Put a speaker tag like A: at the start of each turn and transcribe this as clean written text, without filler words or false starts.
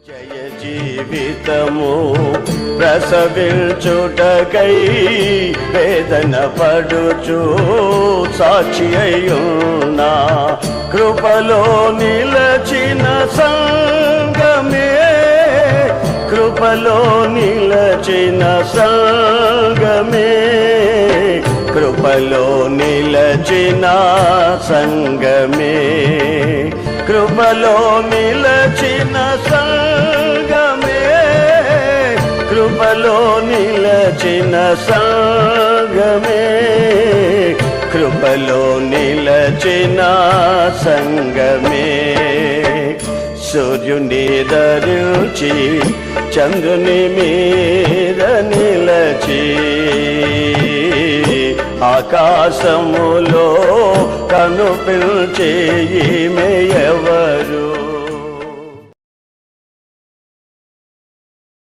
A: జయ జీవితము ప్రసవించుటకై వేదన పడుచు సాక్షి అయ్యున్నా కృపలో నిలచిన సంగమే కృపలో నిలచిన సంగమే కృపలో నిలచిన సంగమే కృపలో నిలచిన సంగమే కృపలో నిలచిన సంగమే కృపలో నిలచిన సంగమే సూర్యుని ధరించి చంద్రుని మీద నిలచి ఆకాశములో కనుపించే ఈమె ఎవరు?